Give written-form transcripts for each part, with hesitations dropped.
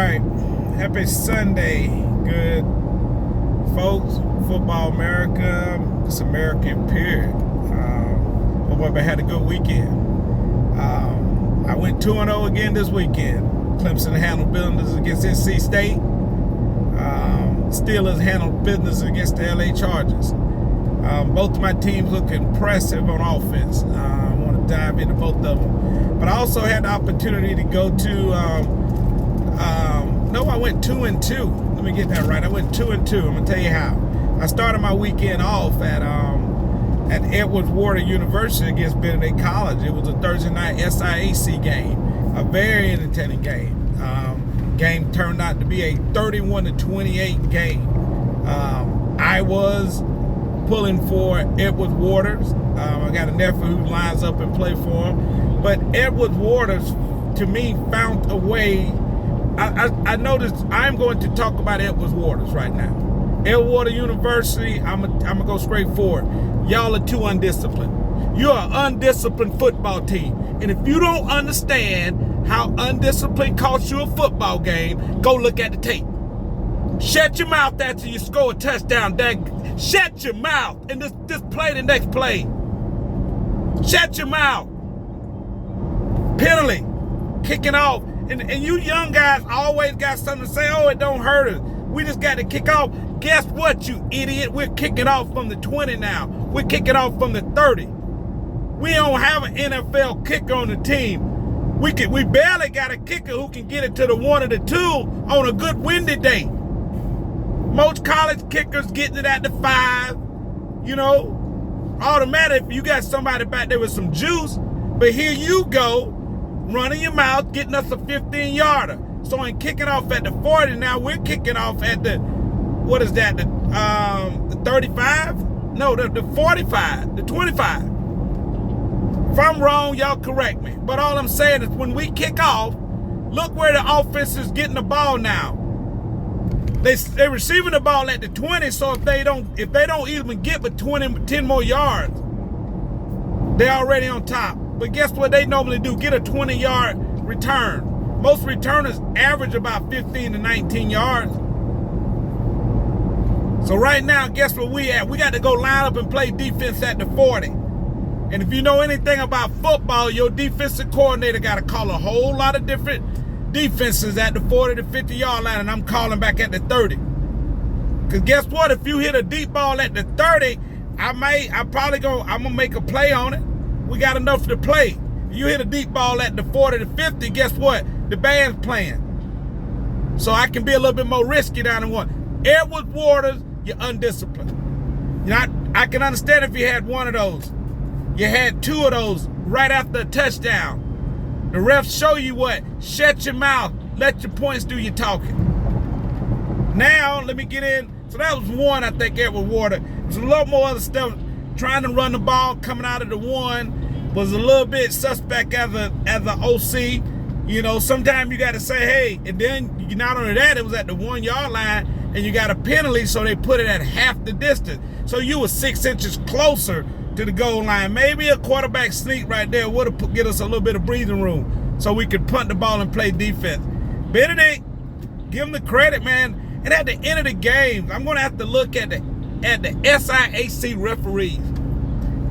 right, happy Sunday, good folks. Football America, it's American period. Hope everybody had a good weekend. I went 2-0 again this weekend. Clemson handled business against NC State. Steelers handled business against the LA Chargers. Both of my teams look impressive on offense. I want to dive into both of them. But I also had the opportunity to go to, I went 2-2. Let me get that right. I went 2-2. I'm going to tell you how. I started my weekend off at Edwards University against Benedict College. It was a Thursday night SIAC game, a very entertaining game. Game turned out to be a 31-28 game. I was pulling for Edwards Waters. I got a nephew who lines up and play for him. But Edwards Waters, to me, found a way. I noticed I'm going to talk about Edwards Waters right now. Edwards University, I'm gonna go straight forward. Y'all are too undisciplined. You're an undisciplined football team. And if you don't understand how undisciplined costs you a football game, go look at the tape. Shut your mouth after you score a touchdown. Shut your mouth and just play the next play. Shut your mouth. Penalty, kicking off. And you young guys always got something to say. Oh, it don't hurt us. We just got to kick off. Guess what, you idiot? We're kicking off from the 20 now. We're kicking off from the 30. We don't have an NFL kicker on the team. We barely got a kicker who can get it to the 1 or the 2 on a good windy day. Most college kickers getting it at the 5. You know, automatic. You got somebody back there with some juice. But here you go, running your mouth, getting us a 15-yarder. So in kicking off at the 40, now we're kicking off at the, what is that, the 35? No, the 45, the 25. If I'm wrong, y'all correct me. But all I'm saying is when we kick off, look where the offense is getting the ball now. They're receiving the ball at the 20, so if they don't even get but 10 more yards, they're already on top. But guess what they normally do? Get a 20-yard return. Most returners average about 15 to 19 yards. So right now, guess where we at? We got to go line up and play defense at the 40. And if you know anything about football, your defensive coordinator got to call a whole lot of different defenses at the 40 to 50-yard line, and I'm calling back at the 30. Because guess what? If you hit a deep ball at the 30, I'm gonna make a play on it. We got enough to play. You hit a deep ball at the 40 to 50, guess what? The band's playing. So I can be a little bit more risky down the one. Edwards Waters, you're undisciplined. You know, I can understand if you had one of those. You had 2 of those right after a touchdown. The refs show you what? Shut your mouth. Let your points do your talking. Now, let me get in. So that was one, I think, Edwards Waters. There's a lot more other stuff. Trying to run the ball, coming out of the 1 was a little bit suspect as an OC. You know, sometimes you got to say, hey, and then not only that, it was at the 1-yard line, and you got a penalty, so they put it at half the distance. So you were 6 inches closer to the goal line. Maybe a quarterback sneak right there would have get us a little bit of breathing room so we could punt the ball and play defense. Benedict, give him the credit, man. And at the end of the game, I'm going to have to look at the SIAC referees.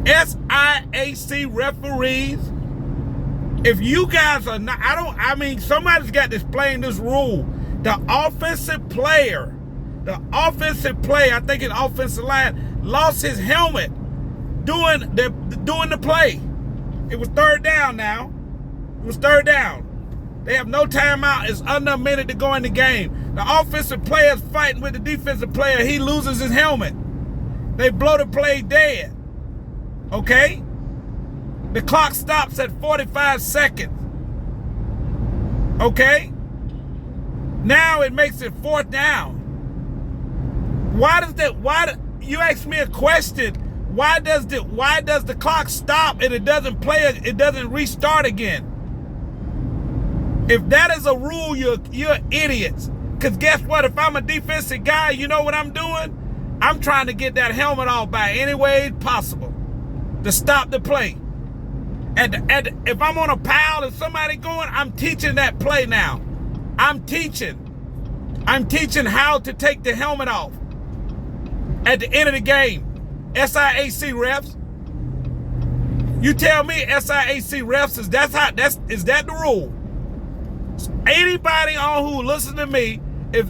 SIAC referees, if you guys are not, somebody's got to explain this rule. The offensive player, I think his offensive line, lost his helmet doing the play. It was third down now. It was third down. They have no timeout. It's under a minute to go in the game. The offensive player's fighting with the defensive player. He loses his helmet. They blow the play dead. Okay? The clock stops at 45 seconds. Okay? Now it makes it 4th down. You asked me a question. Why does the clock stop and it doesn't restart again? If that is a rule, you're idiots. Because guess what? If I'm a defensive guy, you know what I'm doing? I'm trying to get that helmet off by any way possible to stop the play. If I'm on a pile and somebody going, I'm teaching that play now. I'm teaching. I'm teaching how to take the helmet off at the end of the game. SIAC refs. You tell me SIAC refs is that the rule? Anybody on who listen to me, if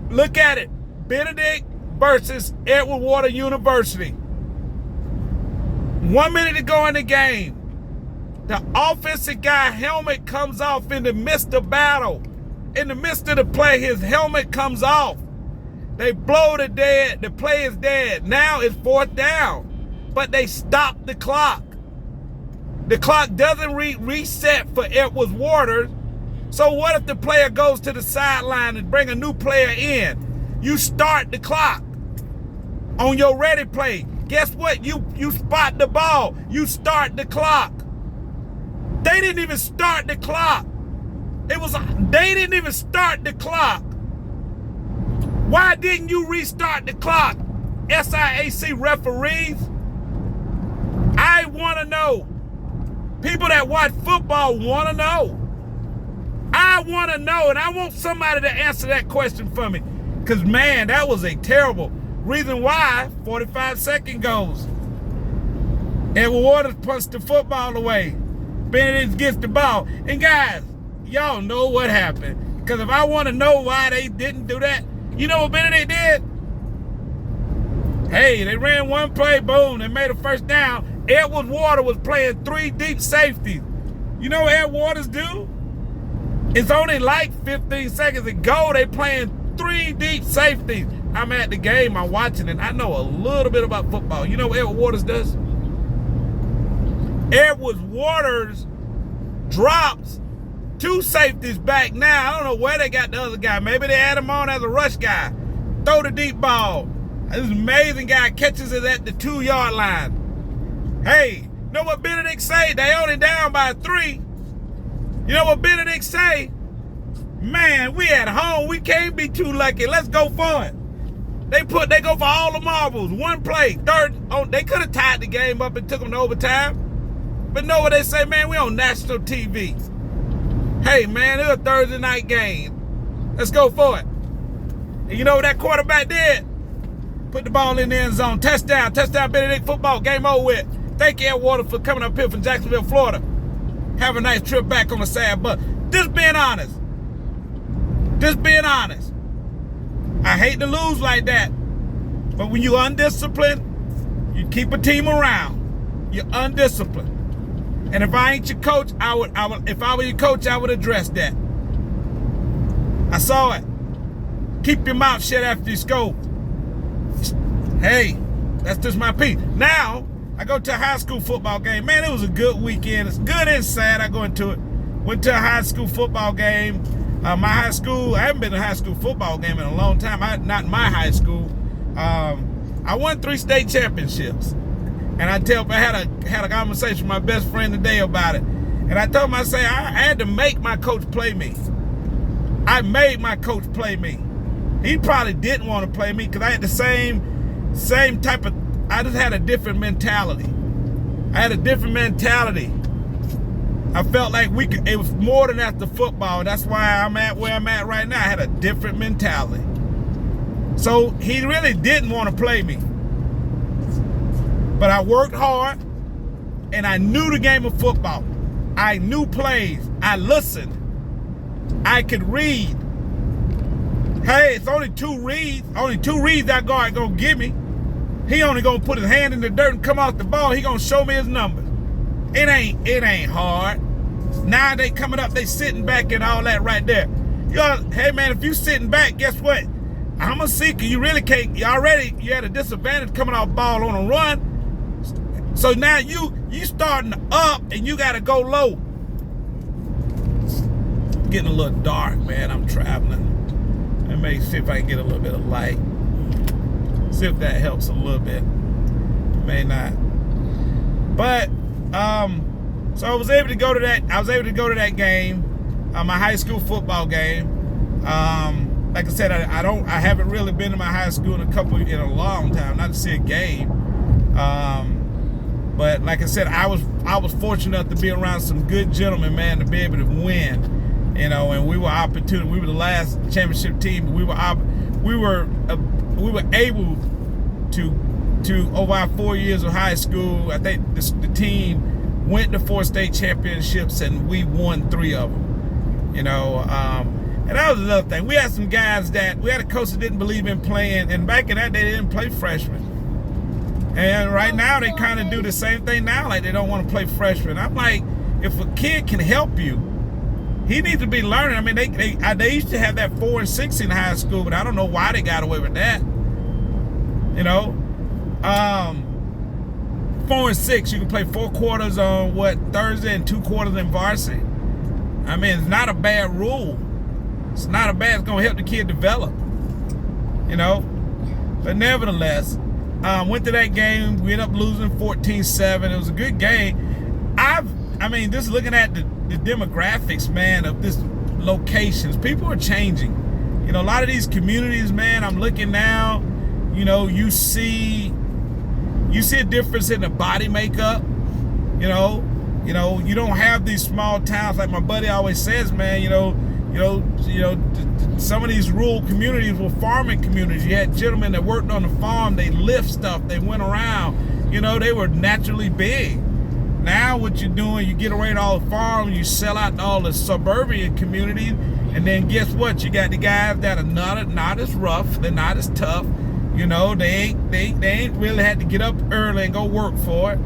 look at it, Benedict versus Edward Water University. 1 minute to go in the game. The offensive guy helmet comes off in the midst of battle. In the midst of the play, his helmet comes off. They blow the dead. The play is dead. Now it's 4th down. But they stop the clock. The clock doesn't reset for Edwards Waters. So what if the player goes to the sideline and bring a new player in? You start the clock on your ready play. Guess what? You spot the ball. You start the clock. They didn't even start the clock. They didn't even start the clock. Why didn't you restart the clock? SIAC referees? I want to know. People that watch football want to know. I want to know, and I want somebody to answer that question for me. Because, man, that was a terrible reason why 45-second goes. Edward Waters punched the football away. Benedict gets the ball. And, guys, y'all know what happened. Because if I want to know why they didn't do that, you know what Benedict did? Hey, they ran one play, boom, they made a 1st down. Edward Waters was playing 3 deep safeties. You know what Edward Waters do? It's only like 15 seconds ago they playing 3 deep safeties. I'm at the game, I'm watching it. I know a little bit about football. You know what Edward Waters does? Edward Waters drops 2 safeties back now. I don't know where they got the other guy. Maybe they had him on as a rush guy. Throw the deep ball. This amazing guy catches it at the 2-yard line. Hey, you know what Benedict say? They only down by 3. You know what Benedict say? Man, we at home. We can't be too lucky. Let's go for it. They go for all the marbles. 1 play. 3rd. They could have tied the game up and took them to overtime. But know what they say, man? We on national TV. Hey, man, it's a Thursday night game. Let's go for it. And you know what that quarterback did? Put the ball in the end zone. Touchdown. Touchdown, Benedict football. Game over with. Thank you, Edward Waters, for coming up here from Jacksonville, Florida. Have a nice trip back on the sad butt. Just being honest. Just being honest. I hate to lose like that. But when you're undisciplined, you keep a team around. You're undisciplined. And if I ain't your coach, if I were your coach, I would address that. I saw it. Keep your mouth shut after you score. Hey, that's just my piece. Now, I go to a high school football game. Man, it was a good weekend. It's good and sad. I go into it. Went to a high school football game. My high school, I haven't been to a high school football game in a long time. Not in my high school. I won 3 state championships. And I had a conversation with my best friend today about it. And I told him, I had to make my coach play me. I made my coach play me. He probably didn't want to play me because I had the same type of, I just had a different mentality. I had a different mentality. I felt like it was more than after football. That's why I'm at where I'm at right now. I had a different mentality. So he really didn't want to play me. But I worked hard, and I knew the game of football. I knew plays. I listened. I could read. Hey, it's only 2 reads. Only 2 reads that guard gonna give me. He only gonna put his hand in the dirt and come off the ball. He gonna show me his numbers. It ain't hard. Now they coming up, they sitting back and all that right there. Hey man, if you sitting back, guess what? I'm a seeker. You really can't. You had a disadvantage coming off ball on a run. So now you starting up and you gotta go low. It's getting a little dark, man. I'm traveling. Let me see if I can get a little bit of light. See if that helps a little bit. May not. But so I was able to go to that game, my high school football game. Like I said, I haven't really been to my high school in a long time, not to see a game. But like I said, I was fortunate enough to be around some good gentlemen, man, to be able to win. and we were the last championship team. We were able to over our 4 years of high school. I think the team went to 4 state championships, and we won 3 of them. And that was another thing. We had some guys we had a coach that didn't believe in playing, and back in that day, they didn't play freshmen. And right now, they kind of do the same thing now, like they don't want to play freshmen. I'm like, if a kid can help you, he needs to be learning. I mean, they used to have that 4 and 6 in high school, but I don't know why they got away with that. 4 and 6, you can play 4 quarters on Thursday and 2 quarters in varsity. I mean, it's not a bad rule. It's not a bad. It's gonna help the kid develop. But nevertheless, went to that game. We ended up losing 14-7. It was a good game. I mean, just looking at the demographics, man, of this locations, people are changing. A lot of these communities, man, I'm looking now, you see a difference in the body makeup. You don't have these small towns like my buddy always says, man. Some of these rural communities were farming communities. You had gentlemen that worked on the farm. They lift stuff. They went around. They were naturally big. Now what you're doing, you get away to all the farms, you sell out to all the suburban communities, and then guess what? You got the guys that are not as rough. They're not as tough. They ain't really had to get up early and go work for it.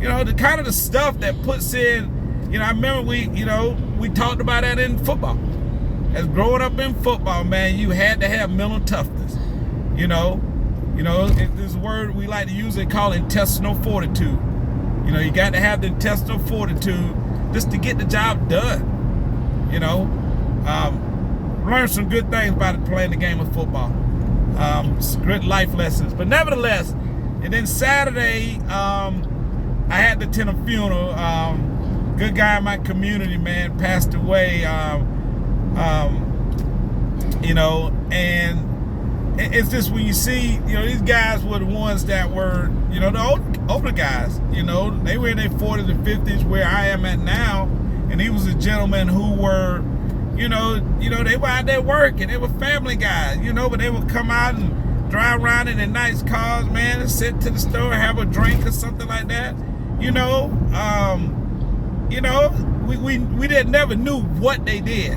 The kind of the stuff that puts in. I remember we talked about that in football. As growing up in football, man, you had to have mental toughness. There's a word we like to use. They call intestinal fortitude. You got to have the intestinal fortitude just to get the job done. Learned some good things by playing the game of football. Some good life lessons. But nevertheless, and then Saturday, I had to attend a funeral. Good guy in my community, man, passed away. And it's just when you see, these guys were the ones that were, the older guys, they were in their 40s and 50s where I am at now. And he was a gentleman who were, they were out there working. They were family guys, but they would come out and drive around in their nice cars, man, and sit to the store, have a drink or something like that. We never knew what they did.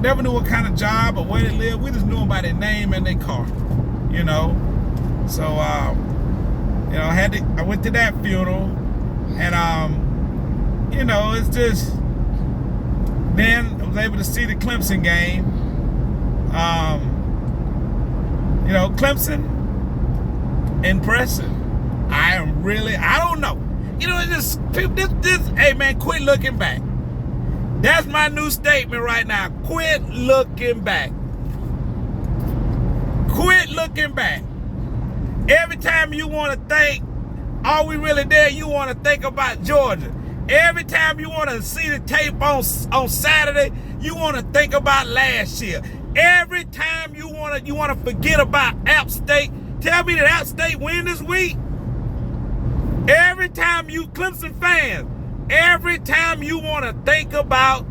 Never knew what kind of job or where they lived. We just knew them by their name and their car, So, I went to that funeral, and, it's just, then I was able to see the Clemson game. Clemson, impressive. I don't know. It's just, hey man, quit looking back. That's my new statement right now. Quit looking back. Quit looking back. Every time you want to think, are we really there? You want to think about Georgia. Every time you want to see the tape on Saturday, you want to think about last year. Every time you want to forget about App State. Tell me that App State win this week. Every time you Clemson fans, every time you want to think about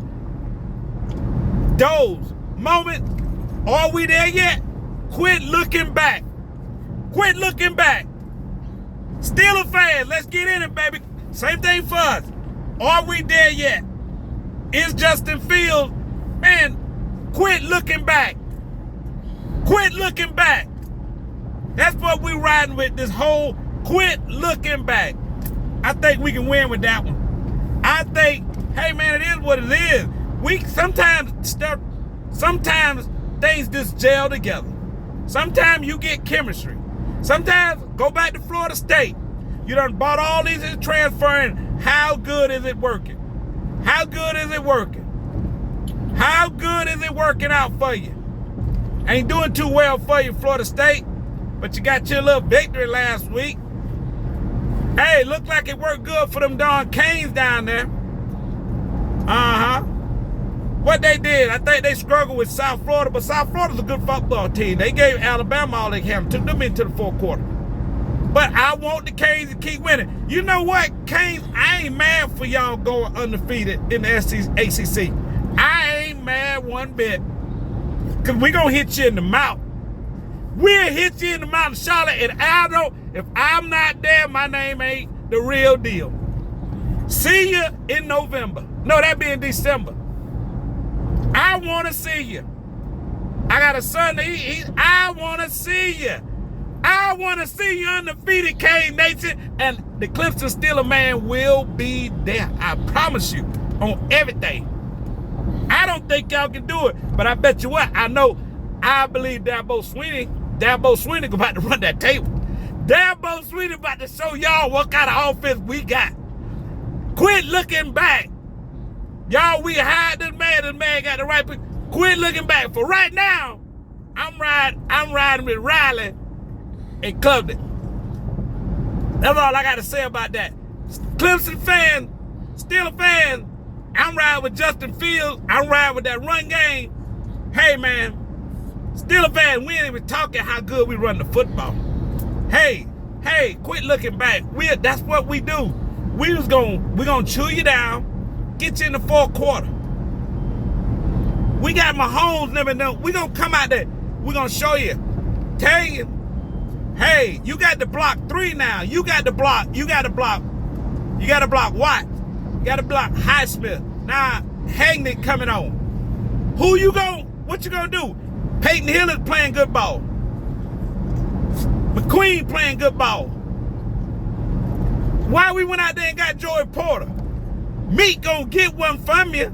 those moments, are we there yet? Quit looking back. Quit looking back. Steeler fans, let's get in it, baby. Same thing for us. Are we there yet? Is Justin Fields, man, quit looking back. Quit looking back. That's what we're riding with, this whole quit looking back. I think we can win with that one. I think, hey man, it is what it is. Sometimes things just gel together. Sometimes you get chemistry. Sometimes go back to Florida State. You done bought all these transferring. How good is it working? How good is it working? How good is it working out for you? Ain't doing too well for you, Florida State, but you got your little victory last week. Hey, looked like it worked good for them darn Canes down there. What they did, I think they struggled with South Florida, but South Florida's a good football team. They gave Alabama all they can, took them into the fourth quarter. But I want the Canes to keep winning. You know what, Canes, I ain't mad for y'all going undefeated in the ACC. I ain't mad one bit. Because we're going to hit you in the mouth. We'll hit you in the mouth, Charlotte. And Aldo, if I'm not there, my name ain't the real deal. See you in November. No, that be in December. I want to see you. I got a son to eat. I want to see you. I want to see you undefeated, K Nation. And the Clemson Steeler man will be there. I promise you on everything. I don't think y'all can do it, but I bet you what, I believe Dabo Swinney about to run that table. Dabo Swinney about to show y'all what kind of offense we got. Quit looking back. Y'all, we hired this man got the right pick. Quit looking back. For right now, I'm riding with Riley and Clemson. That's all I got to say about that. Clemson fan, Steeler fan, I'm riding with Justin Fields. I'm riding with that run game. Hey, man, Steeler fan, we ain't even talking how good we run the football. Hey, quit looking back. That's what we do. We're gonna chew you down, get you in the fourth quarter. We got Mahomes never know. We're gonna come out there. We're gonna show you. Tell you, hey, you got to block 3 now. You got to block Watt. You got to block Highsmith. Now, Hagnick coming on. What you gonna do? Peyton Hill is playing good ball. McQueen playing good ball. Why we went out there and got Joey Porter? Meek gonna get one from you.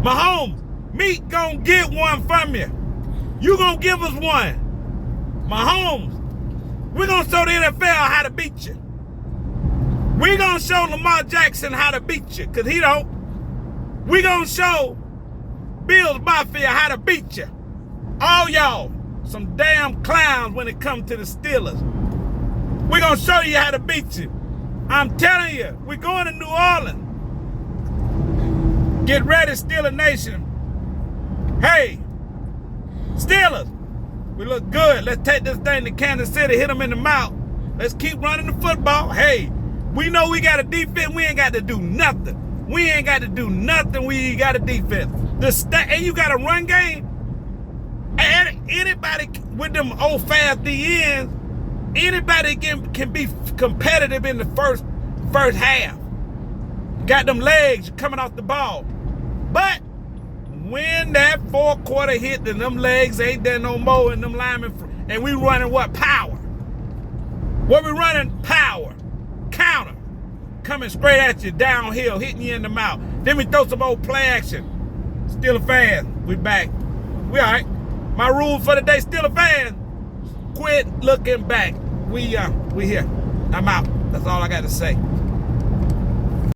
Mahomes, Meek gonna get one from you. You gonna give us one. Mahomes, we're gonna show the NFL how to beat you. We're gonna show Lamar Jackson how to beat you, because he don't. We're gonna show Bills Mafia how to beat you. All y'all, some damn clowns when it comes to the Steelers. We're gonna show you how to beat you. I'm telling you, we're going to New Orleans. Get ready, Steeler Nation. Hey, Steelers, we look good. Let's take this thing to Kansas City, hit them in the mouth. Let's keep running the football. Hey, we know we got a defense. We ain't got to do nothing. We got a defense. And you got a run game. And anybody with them old fast DNs, anybody can be competitive in the first half. Got them legs coming off the ball. But when that fourth quarter hit, then them legs ain't there no more, and them linemen, and we running what? Power. What we running? Power. Counter. Coming straight at you, downhill, hitting you in the mouth. Then we throw some old play action. Steeler fans, we back. We all right. My rule for the day, Steeler fans, quit looking back. We here. I'm out. That's all I got to say.